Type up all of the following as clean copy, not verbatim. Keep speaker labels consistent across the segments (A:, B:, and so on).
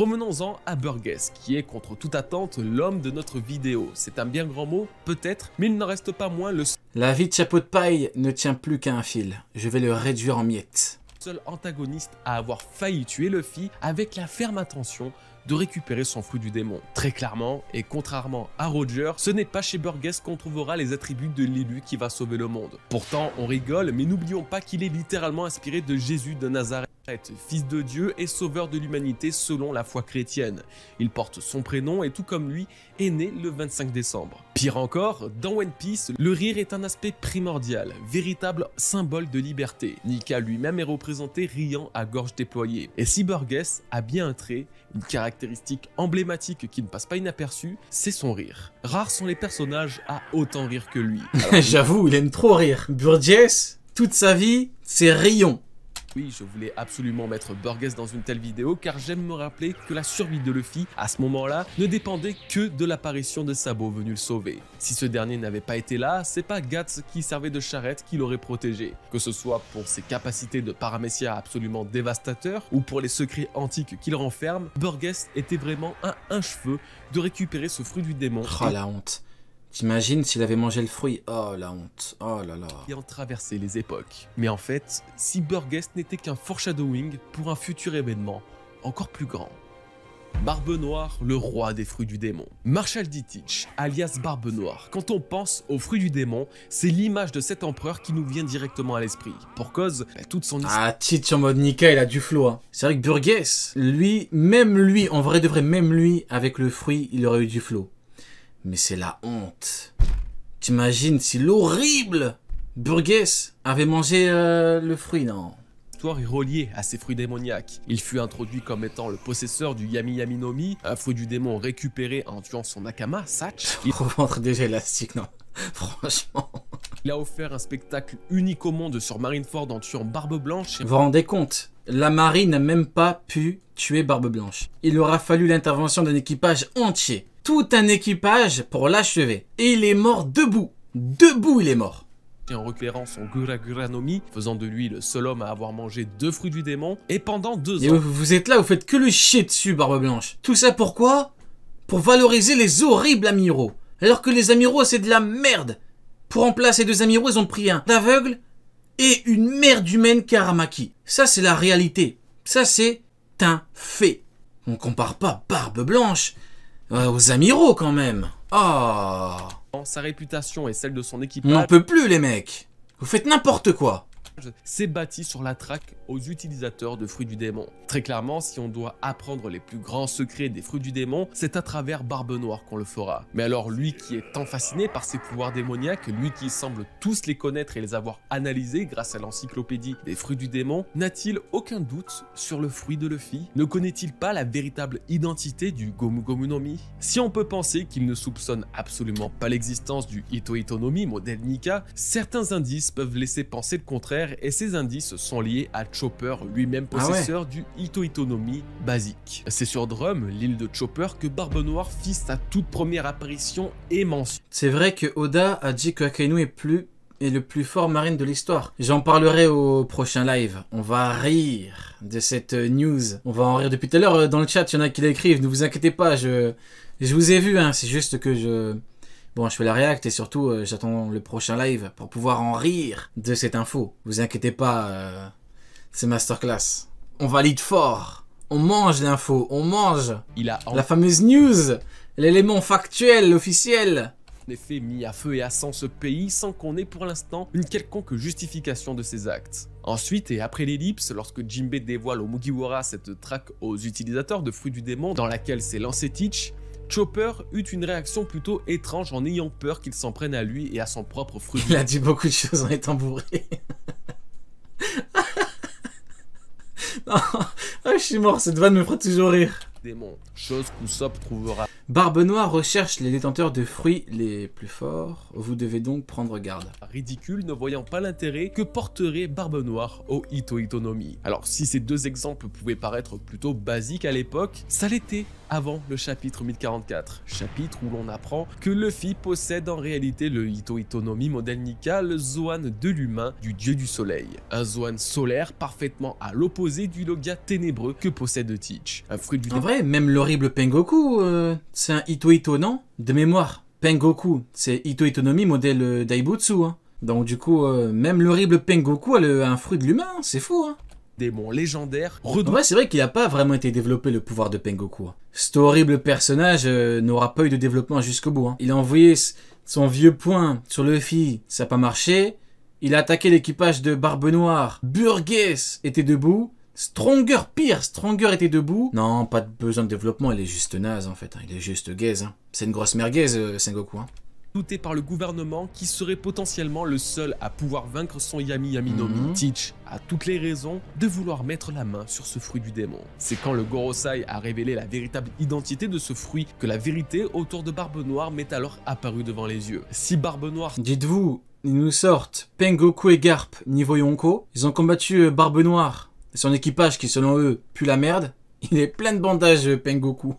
A: Revenons-en à Burgess, qui est contre toute attente l'homme de notre vidéo. C'est un bien grand mot, peut-être, mais il n'en reste pas moins le
B: La vie de chapeau de paille ne tient plus qu'à un fil. Je vais le réduire en miettes.
A: seul antagoniste à avoir failli tuer Luffy avec la ferme intention de récupérer son fruit du démon. Très clairement, et contrairement à Roger, ce n'est pas chez Burgess qu'on trouvera les attributs de l'élu qui va sauver le monde. Pourtant, on rigole, mais n'oublions pas qu'il est littéralement inspiré de Jésus de Nazareth, fils de Dieu et sauveur de l'humanité selon la foi chrétienne. Il porte son prénom et tout comme lui, est né le 25 décembre. Pire encore, dans One Piece, le rire est un aspect primordial, véritable symbole de liberté. Nika lui-même est représenté riant à gorge déployée. Et si Burgess a bien un trait, une caractéristique emblématique qui ne passe pas inaperçue, c'est son rire. Rares sont les personnages à autant rire que lui.
B: J'avoue, il aime trop rire. Burgess, toute sa vie, c'est rion.
A: Oui, je voulais absolument mettre Burgess dans une telle vidéo car j'aime me rappeler que la survie de Luffy, à ce moment-là, ne dépendait que de l'apparition de Sabo venu le sauver. Si ce dernier n'avait pas été là, c'est pas Guts qui servait de charrette qui l'aurait protégé. Que ce soit pour ses capacités de paramécia absolument dévastateurs ou pour les secrets antiques qu'il renferme, Burgess était vraiment à un cheveu de récupérer ce fruit du démon.
B: Oh la honte. T'imagines s'il avait mangé le fruit? Oh la honte, oh là là.
A: Et en traverser les époques. Mais en fait, si Burgess n'était qu'un foreshadowing pour un futur événement encore plus grand. Barbe Noire, le roi des fruits du démon. Marshall D. Teach, alias Barbe Noire. Quand on pense aux fruits du démon, c'est l'image de cet empereur qui nous vient directement à l'esprit. Pour cause, toute son histoire.
B: Ah, Teach en mode Nika, il a du flow. Hein. C'est vrai que Burgess, même lui, en vrai de vrai, même lui, avec le fruit, il aurait eu du flow. Mais c'est la honte. T'imagines si l'horrible Burgess avait mangé le fruit, non?
A: L'histoire est reliée à ces fruits démoniaques. Il fut introduit comme étant le possesseur du Yami Yami no Mi, un fruit du démon récupéré en tuant son Nakama, Satch.
B: Reventre déjà élastique, non? Franchement.
A: Il a offert un spectacle unique au monde sur Marineford en tuant Barbe Blanche.
B: Vous vous rendez compte? La marine n'a même pas pu tuer Barbe Blanche. Il aura fallu l'intervention d'un équipage entier. Tout un équipage pour l'achever. Et il est mort debout. Debout, il est mort.
A: Et en récupérant son Gura Gura no Mi, faisant de lui le seul homme à avoir mangé 2 fruits du démon. Et pendant 2 ans...
B: vous êtes là, vous faites que le chier dessus, Barbe Blanche. Tout ça pourquoi? Pour valoriser les horribles amiraux. Alors que les amiraux, c'est de la merde. Pour remplacer 2 amiraux, ils ont pris un aveugle et une merde humaine Karamaki. Ça, c'est la réalité. Ça, c'est un fait. On compare pas Barbe Blanche aux amiraux, quand même. Oh.
A: Sa réputation et celle de son
B: On
A: équipage...
B: n'en peut plus, les mecs. Vous faites n'importe quoi.
A: s'est bâti sur la traque aux utilisateurs de fruits du démon. Très clairement, si on doit apprendre les plus grands secrets des fruits du démon, c'est à travers Barbe Noire qu'on le fera. Mais alors lui qui est tant fasciné par ses pouvoirs démoniaques, lui qui semble tous les connaître et les avoir analysés grâce à l'encyclopédie des fruits du démon, n'a-t-il aucun doute sur le fruit de Luffy? Ne connaît-il pas la véritable identité du Gomu Gomu no Mi? Si on peut penser qu'il ne soupçonne absolument pas l'existence du Ito Ito no Mi modèle Nika, certains indices peuvent laisser penser le contraire, et ces indices sont liés à Chopper, lui-même possesseur du Ito Ito no Mi basique. C'est sur Drum, l'île de Chopper, que Barbe Noire fit sa toute première apparition et mention.
B: C'est vrai que Oda a dit que Akainu est le plus fort marine de l'histoire. J'en parlerai au prochain live. On va rire de cette news. On va en rire depuis tout à l'heure. Dans le chat, il y en a qui l'écrivent. Ne vous inquiétez pas, je vous ai vu. Hein. C'est juste que Bon, je fais la react et surtout, j'attends le prochain live pour pouvoir en rire de cette info. Vous inquiétez pas, c'est masterclass. On valide fort. On mange l'info. On mange.
A: Il a
B: la fameuse news. L'élément factuel, officiel.
A: En effet mis à feu et à sang ce pays sans qu'on ait pour l'instant une quelconque justification de ses actes. Ensuite et après l'ellipse, lorsque Jinbei dévoile au Mugiwara cette traque aux utilisateurs de fruits du démon dans laquelle s'est lancé Teach, Chopper eut une réaction plutôt étrange en ayant peur qu'il s'en prenne à lui et à son propre fruit.
B: Il a dit beaucoup de choses en étant bourré. Non, je suis mort, cette vanne me fera toujours rire.
A: Démon, chose qu'Usopp trouvera.
B: Barbe Noire recherche les détenteurs de fruits les plus forts. Vous devez donc prendre garde.
A: Ridicule, ne voyant pas l'intérêt que porterait Barbe Noire au Ito Ito no Mi. Alors si ces deux exemples pouvaient paraître plutôt basiques à l'époque, ça l'était avant le chapitre 1044, chapitre où l'on apprend que Luffy possède en réalité le Ito Ito no Mi modèle Nika, le Zoan de l'humain du dieu du soleil. Un Zoan solaire parfaitement à l'opposé du Logia ténébreux que possède Teach. Un fruit du...
B: En vrai, même l'horrible Pengoku, c'est un Ito Ito, non? De mémoire, Pengoku, c'est Ito Ito no Mi modèle Daibutsu, hein. Donc du coup, même l'horrible Pengoku a un fruit de l'humain, c'est fou, hein.
A: Démon légendaire.
B: En vrai, c'est vrai qu'il n'a pas vraiment été développé le pouvoir de Pengoku. Hein. Cet horrible personnage n'aura pas eu de développement jusqu'au bout. Hein. Il a envoyé son vieux poing sur Luffy, ça n'a pas marché. Il a attaqué l'équipage de Barbe Noire. Burgess était debout. Stronger, pire, Stronger était debout. Non, pas de besoin de développement, il est juste naze en fait. Hein. Il est juste gaze. Hein. C'est une grosse merguez, Sengoku. Hein.
A: Douté par le gouvernement qui serait potentiellement le seul à pouvoir vaincre son Yami Yami no Mi. Teach a toutes les raisons de vouloir mettre la main sur ce fruit du démon. C'est quand le Gorosei a révélé la véritable identité de ce fruit que la vérité autour de Barbe Noire m'est alors apparue devant les yeux. Si Barbe Noire...
B: Dites-vous, ils nous sortent Pengoku et Garp niveau Yonko. Ils ont combattu Barbe Noire et son équipage qui selon eux pue la merde. Il est plein de bandages Pengoku.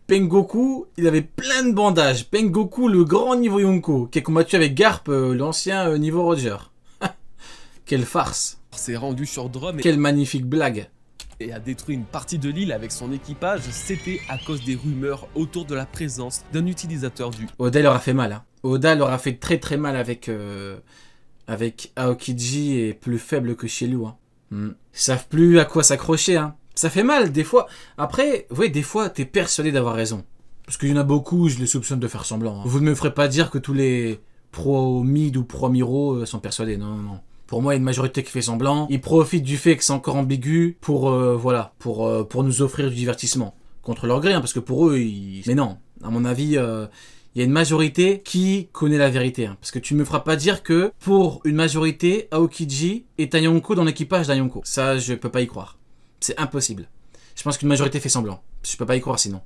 B: Pengoku, il avait plein de bandages. Pengoku, le grand niveau Yonko, qui a combattu avec Garp, l'ancien niveau Roger. Quelle farce.
A: S'est rendu sur Drum
B: Quelle magnifique blague.
A: Et a détruit une partie de l'île avec son équipage, c'était à cause des rumeurs autour de la présence d'un utilisateur du...
B: Oda leur a fait mal. Hein. Oda leur a fait très très mal avec Aokiji et plus faible que Shiryu. Hein. Ils savent plus à quoi s'accrocher. Hein. Ça fait mal, des fois. Après, vous voyez, des fois, t'es persuadé d'avoir raison. Parce qu'il y en a beaucoup, je les soupçonne de faire semblant. Hein. Vous ne me ferez pas dire que tous les pro-mid ou pro-miro sont persuadés. Non, non, non. Pour moi, il y a une majorité qui fait semblant. Ils profitent du fait que c'est encore ambigu pour, voilà, pour nous offrir du divertissement. Contre leur gré, hein, parce que pour eux, Mais non, à mon avis, il y a une majorité qui connaît la vérité. Hein, parce que tu ne me feras pas dire que, pour une majorité, Aokiji est un Yonko dans l'équipage d'un Yonko. Ça, je peux pas y croire. C'est impossible. Je pense qu'une majorité fait semblant. Je peux pas y croire sinon.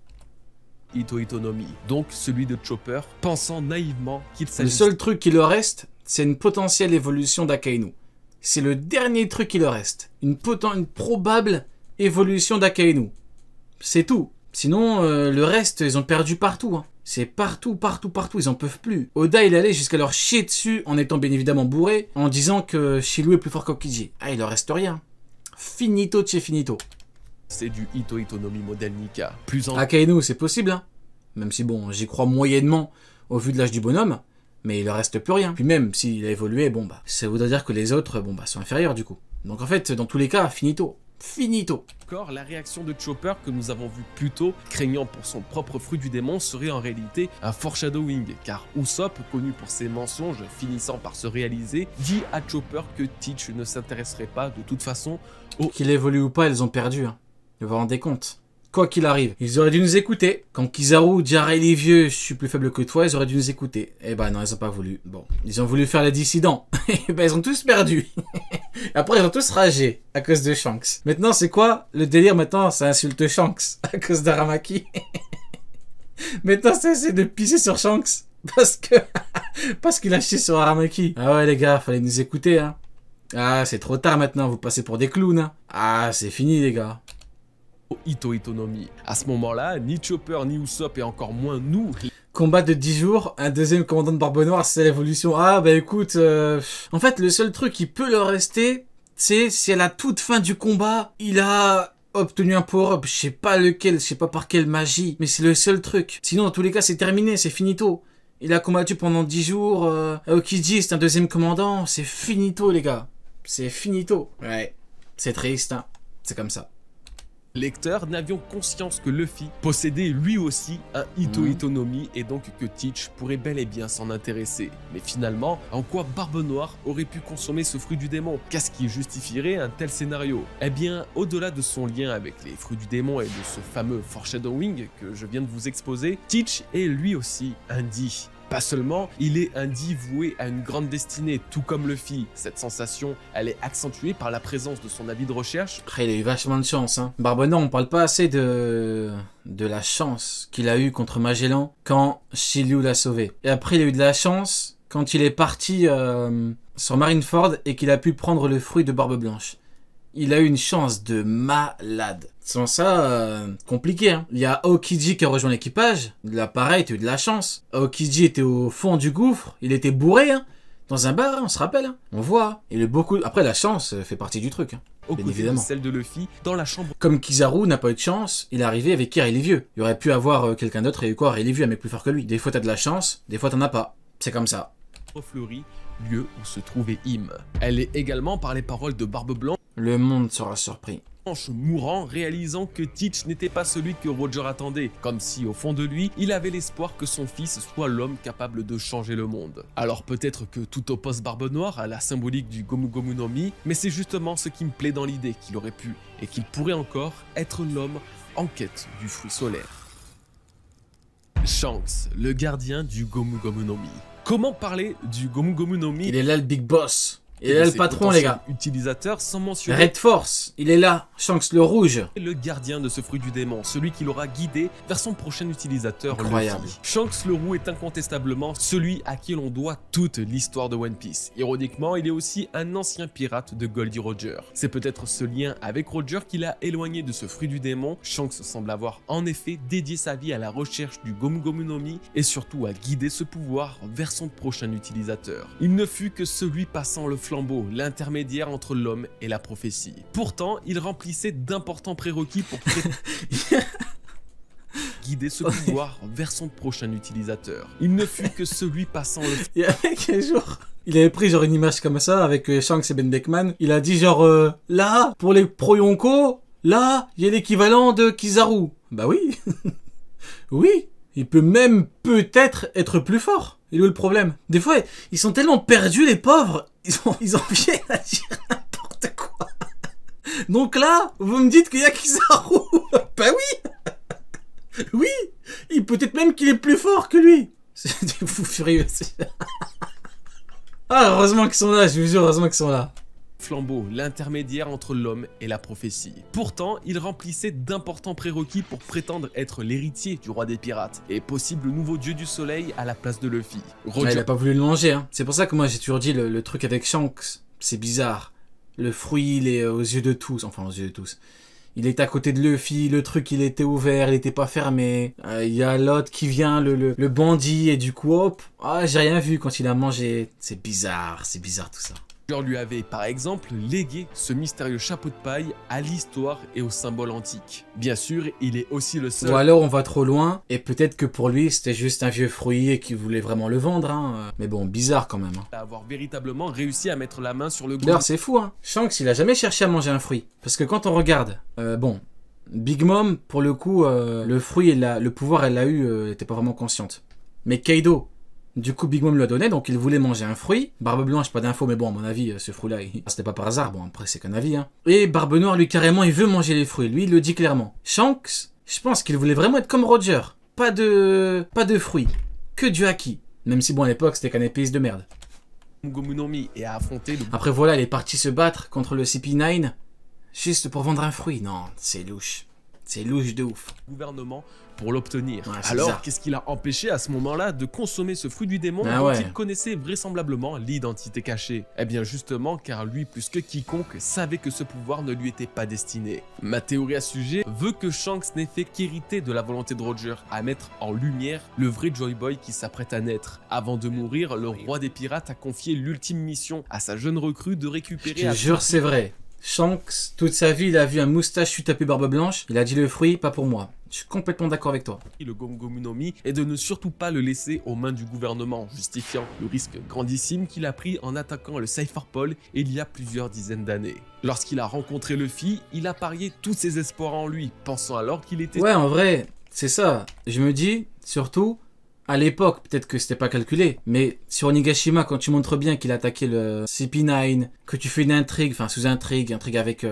A: Ito Ito no Mi, donc celui de Chopper, pensant naïvement qu'il s'agit...
B: Le seul truc qui leur reste, c'est une potentielle évolution d'Akainu. C'est le dernier truc qui leur reste. Une probable évolution d'Akainu. C'est tout. Sinon, le reste, ils ont perdu partout. Hein. C'est partout, partout, partout. Ils en peuvent plus. Oda, il allait jusqu'à leur chier dessus, en étant bien évidemment bourré, en disant que Shiryu est plus fort qu'Aokiji. Ah, il leur reste rien. Finito de chez finito.
A: C'est du Ito Ito no Mi modèle Nika. Plus en...
B: Akainu, c'est possible, hein. Même si bon, j'y crois moyennement au vu de l'âge du bonhomme, mais il ne reste plus rien. Puis même s'il a évolué, bon bah, ça voudrait dire que les autres, bon bah, sont inférieurs du coup. Donc en fait, dans tous les cas, finito. Finito.
A: Encore, la réaction de Chopper que nous avons vu plus tôt, craignant pour son propre fruit du démon, serait en réalité un foreshadowing, car Usopp, connu pour ses mensonges finissant par se réaliser, dit à Chopper que Teach ne s'intéresserait pas de toute façon au...
B: Qu'il évolue ou pas, elles ont perdu. Hein. Vous vous rendez compte? Quoi qu'il arrive, ils auraient dû nous écouter. Quand Kizaru dit à Ray les vieux, je suis plus faible que toi, ils auraient dû nous écouter. Eh ben non, ils ont pas voulu. Bon, ils ont voulu faire les dissidents. Eh ben ils ont tous perdu. Après, ils ont tous ragé à cause de Shanks. Maintenant, c'est quoi le délire? Maintenant, ça insulte Shanks à cause d'Aramaki. Maintenant, c'est de pisser sur Shanks parce qu'il a chié sur Aramaki. Ah ouais les gars, fallait nous écouter. Hein. Ah, c'est trop tard maintenant, vous passez pour des clowns. Hein. Ah, c'est fini les gars.
A: Ito Ito no Mi. À ce moment-là, ni Chopper, ni Usopp et encore moins nous...
B: Combat de 10 jours, un deuxième commandant de Barbe Noire, c'est l'évolution. Ah bah écoute, en fait le seul truc qui peut leur rester, c'est si à la toute fin du combat, il a obtenu un power-up, je sais pas lequel, je sais pas par quelle magie, mais c'est le seul truc. Sinon dans tous les cas c'est terminé, c'est finito. Il a combattu pendant 10 jours, Aokiji c'est un deuxième commandant, c'est finito les gars. C'est finito. Ouais, c'est triste, hein. C'est comme ça.
A: Lecteurs n'avions conscience que Luffy possédait lui aussi un Ito Ito no Mi et donc que Teach pourrait bel et bien s'en intéresser. Mais finalement, en quoi Barbe Noire aurait pu consommer ce fruit du démon? Qu'est-ce qui justifierait un tel scénario? Eh bien, au-delà de son lien avec les fruits du démon et de ce fameux foreshadowing que je viens de vous exposer, Teach est lui aussi un Di. Pas seulement, il est un dieu voué à une grande destinée, tout comme Luffy. Cette sensation, elle est accentuée par la présence de son avis de recherche.
B: Après, il a eu vachement de chance, hein. Barbe Noire, on parle pas assez de la chance qu'il a eu contre Magellan quand Shiryu l'a sauvé. Et après, il a eu de la chance quand il est parti sur Marineford et qu'il a pu prendre le fruit de Barbe Blanche. Il a eu une chance de malade. Sans ça, compliqué, hein. Il y a Aokiji qui a rejoint l'équipage. Là, pareil, tu as eu de la chance. Aokiji était au fond du gouffre. Il était bourré, hein. Dans un bar, hein, on se rappelle, hein. On voit. Il a beaucoup... Après, la chance fait partie du truc, hein.
A: Au côté de celle de Luffy, dans la chambre.
B: Comme Kizaru n'a pas eu de chance, il est arrivé avec Kir, il est vieux. Il aurait pu avoir quelqu'un d'autre et quoi, il est vieux, mais plus fort que lui. Des fois, t'as de la chance, des fois, t'en as pas. C'est comme ça.
A: Fleury, lieu où se trouvait Im. Elle est également par les paroles de Barbe Blanche.
B: Le monde sera surpris.
A: Mourant, réalisant que Teach n'était pas celui que Roger attendait, comme si au fond de lui, il avait l'espoir que son fils soit l'homme capable de changer le monde. Alors peut-être que tout oppose Barbe Noire à la symbolique du Gomu Gomu no Mi, mais c'est justement ce qui me plaît dans l'idée qu'il aurait pu, et qu'il pourrait encore, être l'homme en quête du fruit solaire. Shanks, le gardien du Gomu Gomu no Mi. Comment parler du Gomu Gomu no Mi?
B: Il est là le big boss. Il est là le patron, les gars.
A: Utilisateur sans mentionner
B: Red Force, il est là. Shanks le rouge.
A: Le gardien de ce fruit du démon, celui qui l'aura guidé vers son prochain utilisateur.
B: Incroyable.
A: Luffy. Shanks le roux est incontestablement celui à qui l'on doit toute l'histoire de One Piece. Ironiquement, il est aussi un ancien pirate de Goldie Roger. C'est peut-être ce lien avec Roger qui l'a éloigné de ce fruit du démon. Shanks semble avoir en effet dédié sa vie à la recherche du Gomu Gomu no Mi et surtout à guider ce pouvoir vers son prochain utilisateur. Il ne fut que celui passant le flambeau, l'intermédiaire entre l'homme et la prophétie. Pourtant, il remplissait d'importants prérequis pour guider ce pouvoir vers son prochain utilisateur. Il ne fut que celui passant le...
B: Il y a un jour, il avait pris genre une image comme ça avec Shanks et Ben Beckman. Il a dit genre, là, pour les pro Yonko, là, il y a l'équivalent de Kizaru. Bah oui. Oui. Il peut même peut-être être plus fort. Il est où le problème? Des fois, ils sont tellement perdus, les pauvres. Ils ont viennent à dire n'importe quoi. Donc là, vous me dites qu'il y a Kizaru. Bah oui. Oui. Il peut-être même qu'il est plus fort que lui. C'est des fous furieux. Ah, heureusement qu'ils sont là, je vous jure, heureusement qu'ils sont là.
A: Flambeau, l'intermédiaire entre l'homme et la prophétie. Pourtant, il remplissait d'importants prérequis pour prétendre être l'héritier du roi des pirates et possible nouveau dieu du soleil à la place de Luffy.
B: Roger... il a pas voulu le manger, hein. C'est pour ça que moi j'ai toujours dit le truc avec Shanks, c'est bizarre. Le fruit, il est aux yeux de tous, enfin aux yeux de tous. Il est à côté de Luffy, le truc il était ouvert, il était pas fermé. Il y a l'autre qui vient, le bandit, et du coup hop, ah j'ai rien vu quand il a mangé. C'est bizarre tout ça.
A: Roger lui avait par exemple légué ce mystérieux chapeau de paille à l'histoire et aux symboles antiques. Bien sûr, il est aussi le seul...
B: Ou alors on va trop loin, et peut-être que pour lui c'était juste un vieux fruit et qu'il voulait vraiment le vendre, hein. Mais bon, bizarre quand même. Hein.
A: À avoir véritablement réussi à mettre la main sur le...
B: D'ailleurs c'est fou, hein. Shanks il a jamais cherché à manger un fruit. Parce que quand on regarde, bon, Big Mom, pour le coup, le fruit, le pouvoir elle l'a eu, elle était pas vraiment consciente. Mais Kaido... Du coup, Big Mom lui a donné, donc il voulait manger un fruit. Barbe Blanche, pas d'infos, mais bon, à mon avis, ce fruit-là, c'était pas par hasard. Bon, après, c'est qu'un avis, hein. Et Barbe Noire, lui, carrément, il veut manger les fruits. Lui, il le dit clairement. Shanks, je pense qu'il voulait vraiment être comme Roger. Pas de fruits. Que du haki. Même si, bon, à l'époque, c'était qu'un épice de merde.
A: Gomu no Mi et à affronter le...
B: Après, voilà, il est parti se battre contre le CP9. Juste pour vendre un fruit. Non, c'est louche. C'est louche de ouf.
A: Gouvernement pour l'obtenir.
B: Ouais,
A: alors, qu'est-ce qui l'a empêché à ce moment-là de consommer ce fruit du démon dont il connaissait vraisemblablement l'identité cachée? Eh bien justement, car lui, plus que quiconque, savait que ce pouvoir ne lui était pas destiné. Ma théorie à ce sujet veut que Shanks n'ait fait qu'hériter de la volonté de Roger à mettre en lumière le vrai Joy Boy qui s'apprête à naître. Avant de mourir, le roi des pirates a confié l'ultime mission à sa jeune recrue de récupérer...
B: Je te jure, c'est vrai. Shanks, toute sa vie, il a vu un moustachu taper barbe blanche. Il a dit le fruit, pas pour moi. Je suis complètement d'accord avec toi.
A: Le Gomu Gomu no Mi est de ne surtout pas le laisser aux mains du gouvernement, justifiant le risque grandissime qu'il a pris en attaquant le Cypher Pole il y a plusieurs dizaines d'années. Lorsqu'il a rencontré Luffy, il a parié tous ses espoirs en lui, pensant alors qu'il était...
B: Ouais, en vrai, c'est ça. Je me dis, surtout... À l'époque, peut-être que c'était pas calculé, mais sur Onigashima, quand tu montres bien qu'il a attaqué le CP9, que tu fais une intrigue, enfin sous-intrigue, intrigue avec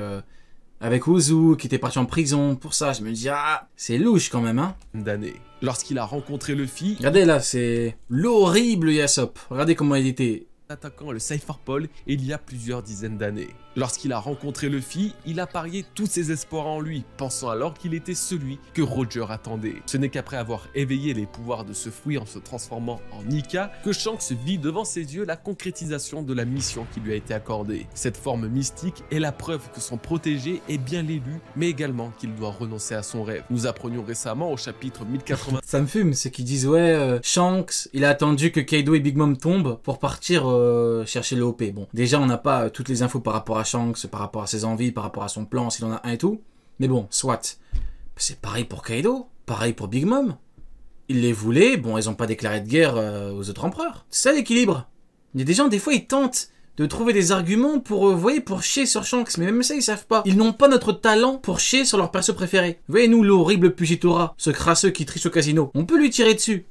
B: avec Ozu, qui était parti en prison pour ça. Je me dis, ah, c'est louche quand même, hein.
A: D'années. Lorsqu'il a rencontré Luffy,
B: Regardez là, c'est l'horrible Yasop. Regardez comment il était.
A: attaquant le Cypher Pole il y a plusieurs dizaines d'années. Lorsqu'il a rencontré Luffy, il a parié tous ses espoirs en lui, pensant alors qu'il était celui que Roger attendait. Ce n'est qu'après avoir éveillé les pouvoirs de ce fruit en se transformant en Nika, que Shanks vit devant ses yeux la concrétisation de la mission qui lui a été accordée. Cette forme mystique est la preuve que son protégé est bien l'élu, mais également qu'il doit renoncer à son rêve. Nous apprenions récemment au chapitre 1080...
B: Ça me fume, c'est qu'ils disent, ouais, Shanks, il a attendu que Kaido et Big Mom tombent pour partir chercher le OP. Bon, déjà, on n'a pas toutes les infos par rapport à Shanks, par rapport à ses envies, par rapport à son plan, s'il en a un et tout. Mais bon, soit. C'est pareil pour Kaido, pareil pour Big Mom. Ils les voulaient, bon, ils n'ont pas déclaré de guerre aux autres empereurs. C'est ça l'équilibre. Il y a des gens, des fois, ils tentent de trouver des arguments pour, vous voyez, pour chier sur Shanks. Mais même ça, ils savent pas. Ils n'ont pas notre talent pour chier sur leur perso préféré. Vous voyez, nous, l'horrible Pujitora, ce crasseux qui triche au casino. On peut lui tirer dessus.